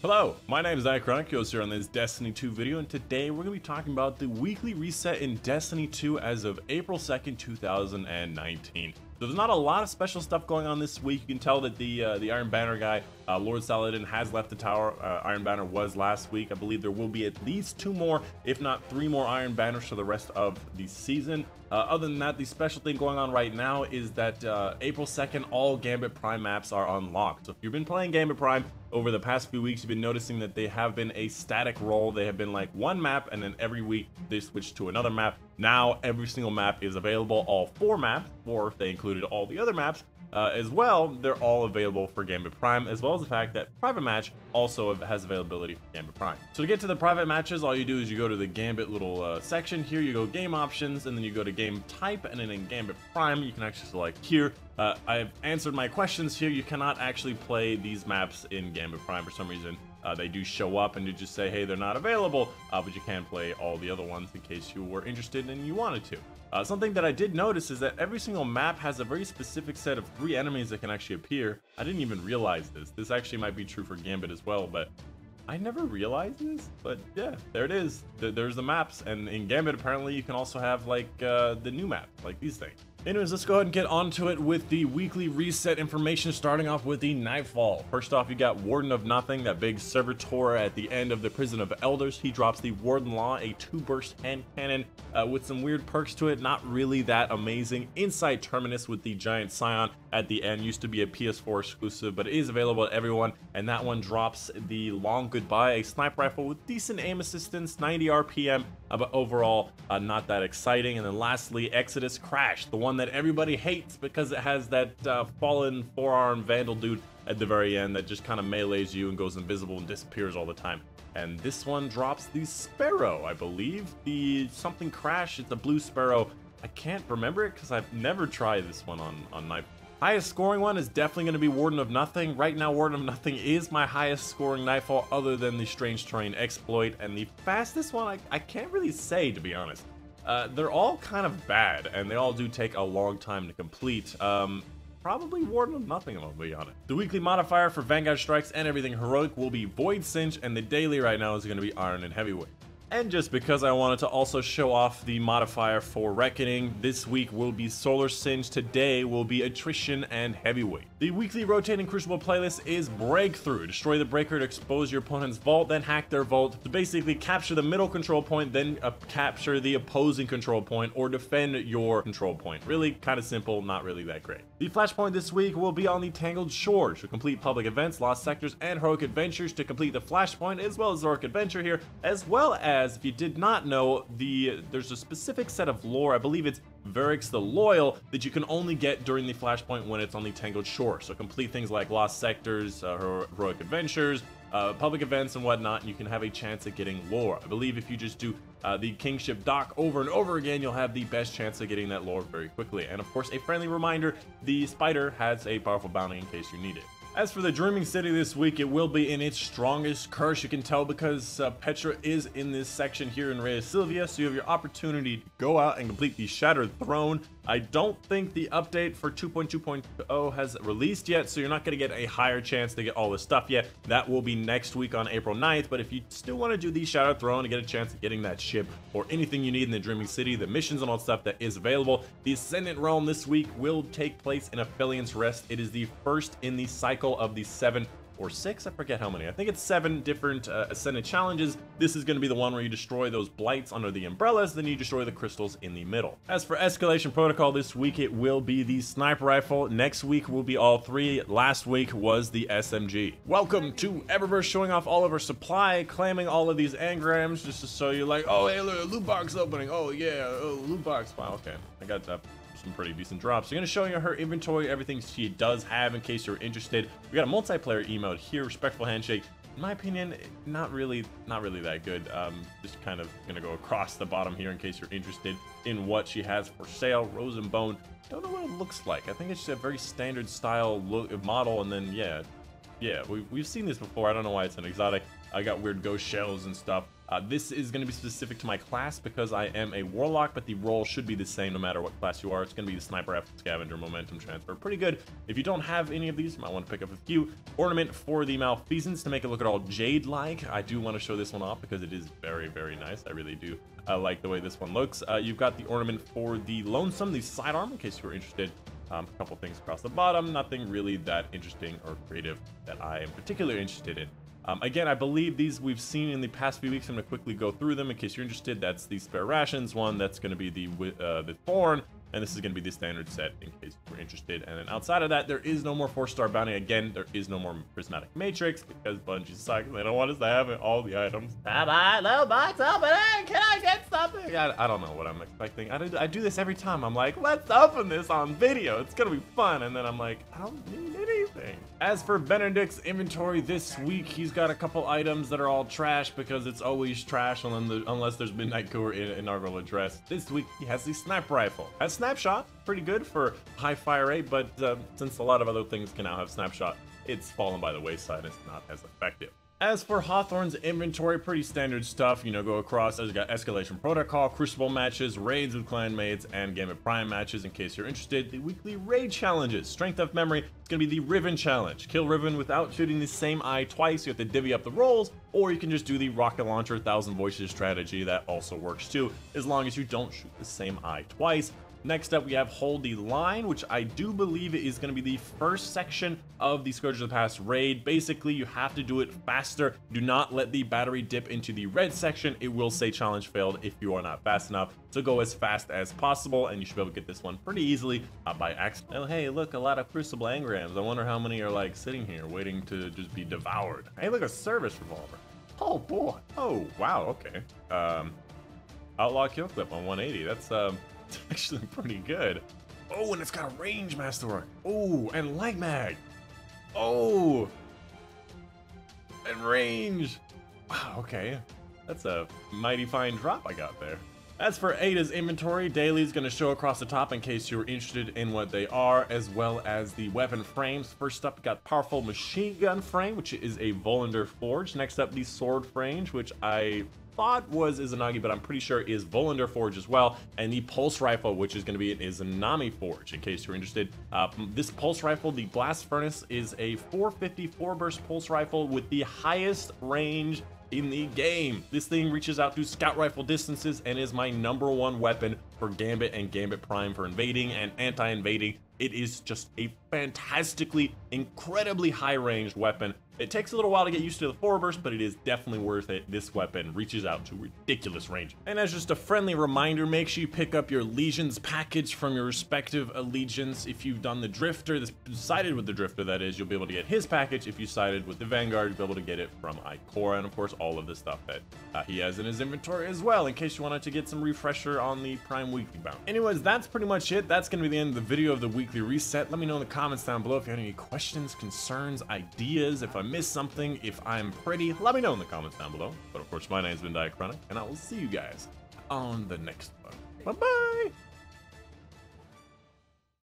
Hello, my name is Dychronic, here on this Destiny 2 video, and today we're going to be talking about the weekly reset in Destiny 2 as of April 2nd, 2019. So there's not a lot of special stuff going on this week. You can tell that the Iron Banner guy, Lord Saladin, has left the tower. Iron Banner was last week. I believe there will be at least 2 more, if not 3 more Iron Banners for the rest of the season. Other than that, the special thing going on right now is that April 2nd, all Gambit Prime maps are unlocked. So if you've been playing Gambit Prime over the past few weeks, you've been noticing that they have been a static roll. They have been like one map, and then every week they switch to another map. Now every single map is available, all 4 maps, or if they included all the other maps as well, they're all available for Gambit Prime, as well as the fact that Private Match also has availability for Gambit Prime. So to get to the private matches, all you do is you go to the Gambit little section here, you go Game Options, and then you go to Game Type, and then in Gambit Prime, you can actually select here. I've answered my questions here. You cannot actually play these maps in Gambit Prime for some reason. They do show up and you just say, hey, they're not available, but you can play all the other ones in case you were interested and you wanted to. Something that I did notice is that every single map has a very specific set of 3 enemies that can actually appear. I didn't even realize this. This actually might be true for Gambit as well, but I never realized this. But yeah, there it is. There's the maps, and in Gambit apparently you can also have like the new map, like these things. Anyways, let's go ahead and get onto it with the weekly reset information, starting off with the Nightfall. First off, you got Warden of Nothing, that big servitor at the end of the Prison of Elders. He drops the Warden Law, a 2-burst hand cannon with some weird perks to it, not really that amazing. Inside Terminus with the Giant Scion at the end, used to be a PS4 exclusive, but it is available to everyone, and that one drops the Long Goodbye, a sniper rifle with decent aim assistance, 90 RPM, but overall not that exciting. And then lastly, Exodus Crash, the one that everybody hates because it has that fallen forearm vandal dude at the very end that just kind of melees you and goes invisible and disappears all the time. And this one drops the Sparrow, I believe, the something Crash. It's a blue Sparrow. I can't remember it because I've never tried this one on Nightfall. Highest scoring one is definitely going to be Warden of Nothing. Right now, Warden of Nothing is my highest scoring Nightfall, other than the Strange Terrain Exploit. And the fastest one, I can't really say, to be honest. They're all kind of bad, and they all do take a long time to complete. Probably Warden of Nothing, I'm gonna be honest. The weekly modifier for Vanguard Strikes and everything heroic will be Void Cinch, and the daily right now is going to be Iron and Heavyweight. And just because I wanted to also show off the modifier for Reckoning, this week will be Solar Singe, today will be Attrition and Heavyweight. The weekly rotating Crucible playlist is Breakthrough. Destroy the breaker to expose your opponent's vault, then hack their vault to basically capture the middle control point, then capture the opposing control point, or defend your control point. Really kind of simple, not really that great. The flashpoint this week will be on the Tangled Shore. To complete public events, lost sectors, and heroic adventures to complete the flashpoint, as well as the heroic adventure here, as well as, if you did not know, there's a specific set of lore, I believe it's Varix the Loyal, that you can only get during the flashpoint when it's on the Tangled Shore. So complete things like lost sectors, heroic adventures, public events and whatnot, and you can have a chance at getting lore. I believe if you just do the Kingship Dock over and over again, you'll have the best chance of getting that lore very quickly. And of course, a friendly reminder, the Spider has a powerful bounty in case you need it. As for the Dreaming City this week, it will be in its strongest curse. You can tell because Petra is in this section here in Rhea Silvia, so you have your opportunity to go out and complete the Shattered Throne. I don't think the update for 2.2.0 has released yet, so you're not going to get a higher chance to get all this stuff yet. That will be next week on April 9th, but if you still want to do the Shattered Throne and get a chance at getting that ship or anything you need in the Dreaming City, the missions and all that stuff that is available, the Ascendant Realm this week will take place in Aphelios Rest. It is the first in the cycle of the 7 or 6, I forget how many. I think it's 7 different Ascendant challenges. This is going to be the one where you destroy those blights under the umbrellas, then you destroy the crystals in the middle. As for Escalation Protocol this week, it will be the Sniper Rifle. Next week will be all 3. Last week was the SMG. Welcome to Eververse, showing off all of our supply, claiming all of these engrams just to show you like, oh hey look, loot box opening, oh yeah, oh loot box, wow, okay, I got that. Some pretty decent drops. So I'm going to show you her inventory, everything she does have in case you're interested. We got a multiplayer emote here, Respectful Handshake. In my opinion, not really that good. Just kind of going to go across the bottom here in case you're interested in what she has for sale. Rose and Bone. Don't know what it looks like. I think it's just a very standard style look model, and then yeah, Yeah, we've seen this before. I don't know why it's an exotic. I got weird ghost shells and stuff. This is going to be specific to my class because I am a warlock, but the role should be the same no matter what class you are. It's going to be the sniper, rifle, scavenger, momentum transfer. Pretty good. If you don't have any of these, you might want to pick up a few. Ornament for the malfeasance to make it look at all jade-like. I do want to show this one off because it is very, very nice. I really do like the way this one looks. You've got the ornament for the lonesome, the sidearm, in case you were interested. A couple things across the bottom, nothing really that interesting or creative that I am particularly interested in. Again, I believe these we've seen in the past few weeks. I'm going to quickly go through them in case you're interested. That's the spare rations one. That's going to be the Thorn. And this is going to be the standard set in case you're interested. And then outside of that, there is no more 4-star bounty. Again, there is no more prismatic matrix because Bungie sucks. They don't want us to have all the items. They'll buy something. Can I get something? I don't know what I'm expecting. I do this every time. I'm like, let's open this on video. It's going to be fun. And then I'm like, I don't need anything. As for Benedict's inventory this week, he's got a couple items that are all trash because it's always trash unless there's Midnight Core in our little address. This week, he has the sniper rifle. Has snapshot, pretty good for high fire rate, but since a lot of other things can now have snapshot, it's fallen by the wayside. It's not as effective. As for Hawthorne's inventory, pretty standard stuff. You know, go across. There's got escalation protocol, crucible matches, raids with clanmates, and Gambit Prime matches. In case you're interested, the weekly raid challenges. Strength of memory. It's gonna be the Riven challenge. Kill Riven without shooting the same eye twice. You have to divvy up the rolls, or you can just do the rocket launcher 1,000 voices strategy. That also works too, as long as you don't shoot the same eye twice. Next up, we have Hold the Line, which I do believe is going to be the first section of the Scourge of the Past raid. Basically, you have to do it faster. Do not let the battery dip into the red section. It will say challenge failed if you are not fast enough. So go as fast as possible, and you should be able to get this one pretty easily by accident. Oh, hey, look, a lot of Crucible engrams. I wonder how many are like sitting here waiting to just be devoured. Hey, look, a service revolver. Oh, boy. Oh, wow, okay. Outlaw kill clip on 180. That's actually pretty good. Oh, and it's got a range masterwork. Oh, and light mag. Oh, and range. Wow, okay. That's a mighty fine drop I got there. As for Ada's inventory, daily is going to show across the top in case you're interested in what they are, as well as the weapon frames. First up, we got powerful machine gun frame, which is a Volander Forge. Next up, the sword frame, which I thought was Izanagi, but I'm pretty sure is Volander Forge as well, and the pulse rifle, which is going to be an Izanami Forge, in case you're interested. This pulse rifle, the blast furnace, is a 454 burst pulse rifle with the highest range in the game. This thing reaches out to scout rifle distances and is my #1 weapon for Gambit and Gambit Prime for invading and anti-invading. It is just a fantastically, incredibly high-ranged weapon. It takes a little while to get used to the 4 burst, but it is definitely worth it. This weapon reaches out to ridiculous range. And as just a friendly reminder, make sure you pick up your Legions package from your respective allegiance. If you've done the Drifter, sided with the Drifter, that is, you'll be able to get his package. If you sided with the Vanguard, you'll be able to get it from Ikora, and of course, all of the stuff that he has in his inventory as well, in case you wanted to get some refresher on the Prime Weekly bounty. Anyways, that's pretty much it. That's going to be the end of the video of the weekly reset. Let me know in the comments down below if you have any questions, concerns, ideas, if I missed something, if I'm pretty, let me know in the comments down below. But of course, my name's been Dychronic, and I will see you guys on the next one. Bye-bye!